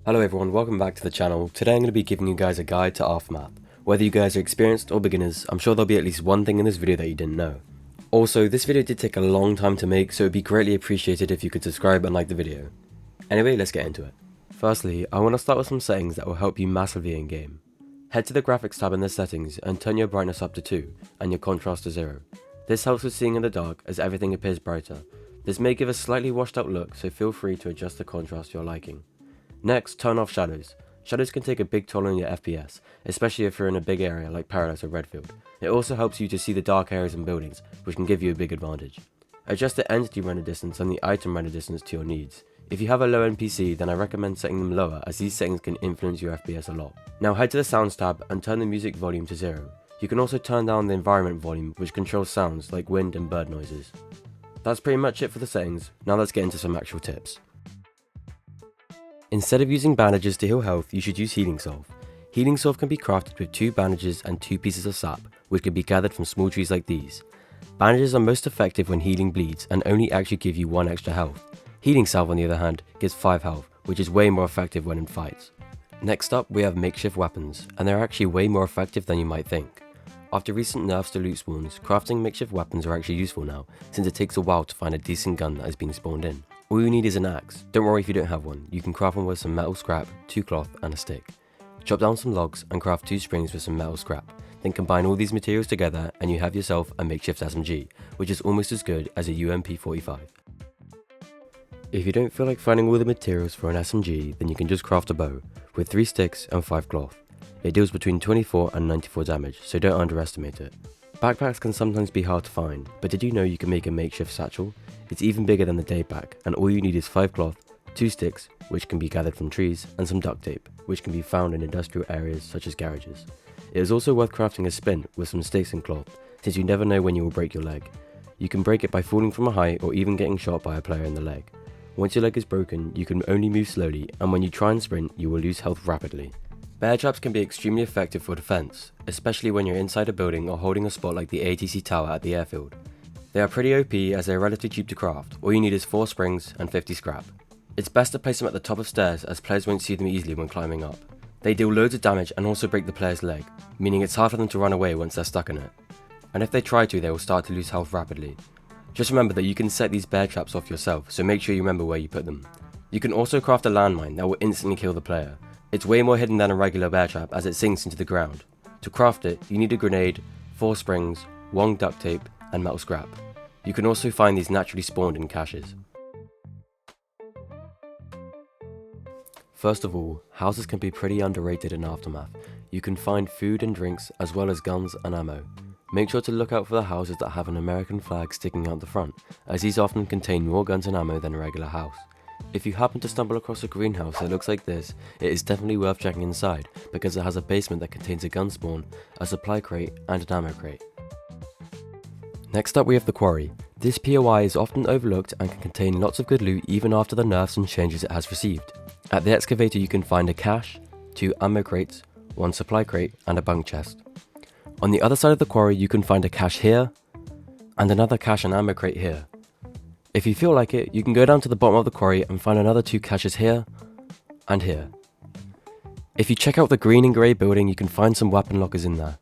Hello everyone, welcome back to the channel. Today I'm going to be giving you guys a guide to Aftermath. Whether you guys are experienced or beginners, I'm sure there'll be at least one thing in this video that you didn't know. Also, this video did take a long time to make, so it would be greatly appreciated if you could subscribe and like the video. Anyway, let's get into it. Firstly, I want to start with some settings that will help you massively in game. Head to the graphics tab in the settings and turn your brightness up to 2 and your contrast to 0. This helps with seeing in the dark as everything appears brighter. This may give a slightly washed out look, so feel free to adjust the contrast to your liking. Next, turn off shadows. Shadows can take a big toll on your FPS, especially if you're in a big area like Paradise or Redfield. It also helps you to see the dark areas and buildings, which can give you a big advantage. Adjust the entity render distance and the item render distance to your needs. If you have a low NPC, then I recommend setting them lower, as these settings can influence your FPS a lot. Now head to the sounds tab and turn the music volume to 0. You can also turn down the environment volume, which controls sounds like wind and bird noises. That's pretty much it for the settings. Now let's get into some actual tips. Instead of using bandages to heal health, you should use Healing Salve. Healing Salve can be crafted with 2 bandages and 2 pieces of sap, which can be gathered from small trees like these. Bandages are most effective when healing bleeds and only actually give you 1 extra health. Healing Salve on the other hand gives 5 health, which is way more effective when in fights. Next up we have makeshift weapons, and they're actually way more effective than you might think. After recent nerfs to loot spawns, crafting makeshift weapons are actually useful now, since it takes a while to find a decent gun that is being spawned in. All you need is an axe. Don't worry if you don't have one, you can craft one with some metal scrap, 2 cloth and a stick. Chop down some logs and craft 2 springs with some metal scrap, then combine all these materials together and you have yourself a makeshift SMG, which is almost as good as a UMP45. If you don't feel like finding all the materials for an SMG, then you can just craft a bow, with 3 sticks and 5 cloth. It deals between 24 and 94 damage, so don't underestimate it. Backpacks can sometimes be hard to find, but did you know you can make a makeshift satchel? It's even bigger than the day pack, and all you need is 5 cloth, 2 sticks, which can be gathered from trees, and some duct tape, which can be found in industrial areas such as garages. It is also worth crafting a splint with some sticks and cloth, since you never know when you will break your leg. You can break it by falling from a height or even getting shot by a player in the leg. Once your leg is broken, you can only move slowly, and when you try and sprint, you will lose health rapidly. Bear traps can be extremely effective for defense, especially when you're inside a building or holding a spot like the ATC tower at the airfield. They are pretty OP as they are relatively cheap to craft. All you need is 4 springs and 50 scrap. It's best to place them at the top of stairs as players won't see them easily when climbing up. They deal loads of damage and also break the player's leg, meaning it's hard for them to run away once they're stuck in it. And if they try to, they will start to lose health rapidly. Just remember that you can set these bear traps off yourself, so make sure you remember where you put them. You can also craft a landmine that will instantly kill the player. It's way more hidden than a regular bear trap as it sinks into the ground. To craft it, you need a grenade, 4 springs, 1 duct tape, and metal scrap. You can also find these naturally spawned in caches. First of all, houses can be pretty underrated in Aftermath. You can find food and drinks as well as guns and ammo. Make sure to look out for the houses that have an American flag sticking out the front, as these often contain more guns and ammo than a regular house. If you happen to stumble across a greenhouse that looks like this, it is definitely worth checking inside, because it has a basement that contains a gun spawn, a supply crate, and an ammo crate. Next up we have the Quarry. This POI is often overlooked and can contain lots of good loot even after the nerfs and changes it has received. At the excavator you can find a cache, 2 ammo crates, 1 supply crate, and a bunk chest. On the other side of the Quarry you can find a cache here, and another cache and ammo crate here. If you feel like it, you can go down to the bottom of the Quarry and find another 2 caches here, and here. If you check out the green and grey building you can find some weapon lockers in there.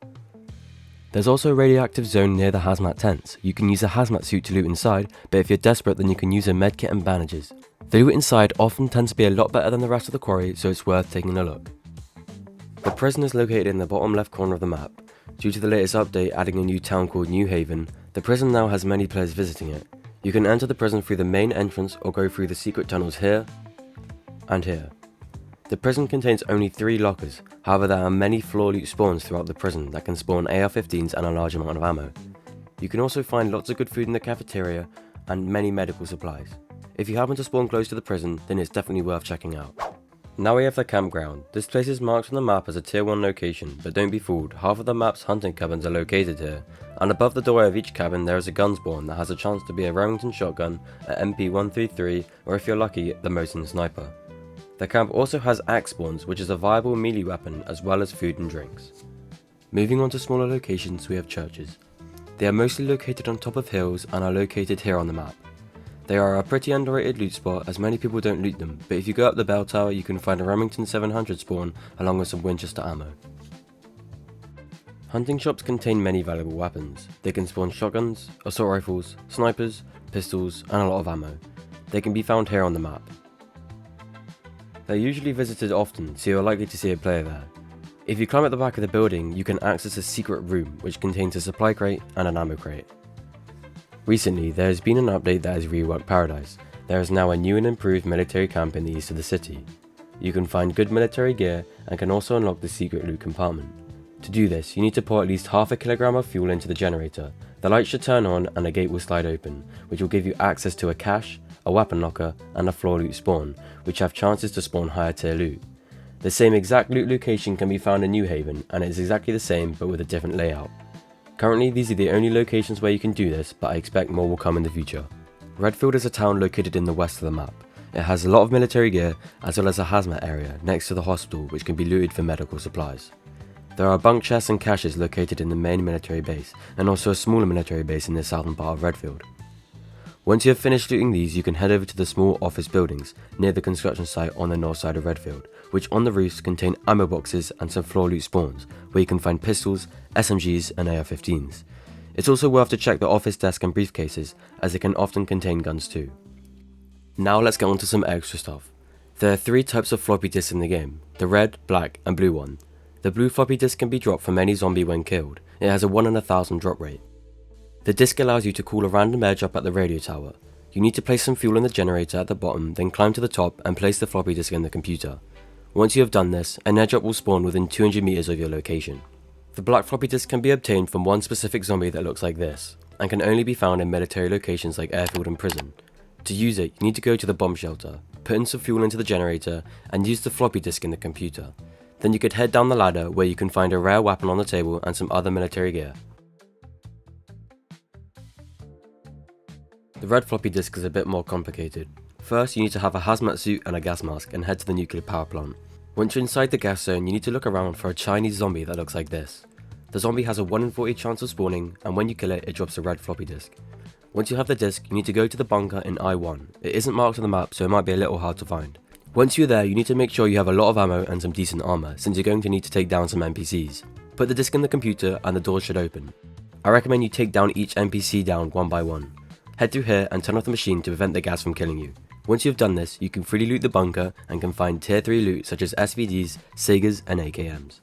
There's also a radioactive zone near the hazmat tents. You can use a hazmat suit to loot inside, but if you're desperate then you can use a medkit and bandages. The loot inside often tends to be a lot better than the rest of the Quarry, so it's worth taking a look. The prison is located in the bottom left corner of the map. Due to the latest update adding a new town called New Haven, the prison now has many players visiting it. You can enter the prison through the main entrance or go through the secret tunnels here and here. The prison contains only 3 lockers, however there are many floor loot spawns throughout the prison that can spawn AR-15s and a large amount of ammo. You can also find lots of good food in the cafeteria and many medical supplies. If you happen to spawn close to the prison, then it's definitely worth checking out. Now we have the Campground. This place is marked on the map as a tier 1 location, but don't be fooled, half of the map's hunting cabins are located here, and above the doorway of each cabin there is a gun spawn that has a chance to be a Remington shotgun, a MP133, or if you're lucky, the Mosin sniper. The camp also has axe spawns, which is a viable melee weapon, as well as food and drinks. Moving on to smaller locations, we have churches. They are mostly located on top of hills and are located here on the map. They are a pretty underrated loot spot as many people don't loot them, but if you go up the bell tower you can find a Remington 700 spawn along with some Winchester ammo. Hunting shops contain many valuable weapons. They can spawn shotguns, assault rifles, snipers, pistols, and a lot of ammo. They can be found here on the map. They're usually visited often, so you're likely to see a player there. If you climb at the back of the building, you can access a secret room which contains a supply crate and an ammo crate. Recently, there has been an update that has reworked Paradise. There is now a new and improved military camp in the east of the city. You can find good military gear and can also unlock the secret loot compartment. To do this, you need to pour at least half a kilogram of fuel into the generator. The light should turn on and a gate will slide open, which will give you access to a cache, a weapon locker, and a floor loot spawn, which have chances to spawn higher tier loot. The same exact loot location can be found in New Haven, and it is exactly the same but with a different layout. Currently, these are the only locations where you can do this, but I expect more will come in the future. Redfield is a town located in the west of the map. It has a lot of military gear, as well as a hazmat area next to the hospital which can be looted for medical supplies. There are bunk chests and caches located in the main military base, and also a smaller military base in the southern part of Redfield. Once you have finished looting these, you can head over to the small office buildings near the construction site on the north side of Redfield, which on the roofs contain ammo boxes and some floor loot spawns, where you can find pistols, SMGs and AR-15s. It's also worth to check the office desk and briefcases, as they can often contain guns too. Now let's get on to some extra stuff. There are 3 types of floppy disks in the game, the red, black and blue one. The blue floppy disk can be dropped from any zombie when killed. It has a 1 in 1,000 drop rate. The disk allows you to call a random edge up at the radio tower. You need to place some fuel in the generator at the bottom, then climb to the top and place the floppy disk in the computer. Once you have done this, an airdrop will spawn within 200 meters of your location. The black floppy disk can be obtained from one specific zombie that looks like this, and can only be found in military locations like airfield and prison. To use it, you need to go to the bomb shelter, put in some fuel into the generator, and use the floppy disk in the computer. Then you could head down the ladder where you can find a rare weapon on the table and some other military gear. The red floppy disk is a bit more complicated. First, you need to have a hazmat suit and a gas mask and head to the nuclear power plant. Once you're inside the gas zone, you need to look around for a Chinese zombie that looks like this. The zombie has a 1 in 40 chance of spawning, and when you kill it, it drops a red floppy disk. Once you have the disk, you need to go to the bunker in I-1. It isn't marked on the map, so it might be a little hard to find. Once you're there, you need to make sure you have a lot of ammo and some decent armor, since you're going to need to take down some NPCs. Put the disk in the computer and the door should open. I recommend you take down each NPC down one by one. Head through here and turn off the machine to prevent the gas from killing you. Once you've done this, you can freely loot the bunker and can find tier 3 loot such as SVDs, Sagas and AKMs.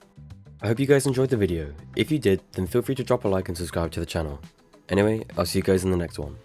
I hope you guys enjoyed the video. If you did, then feel free to drop a like and subscribe to the channel. Anyway, I'll see you guys in the next one.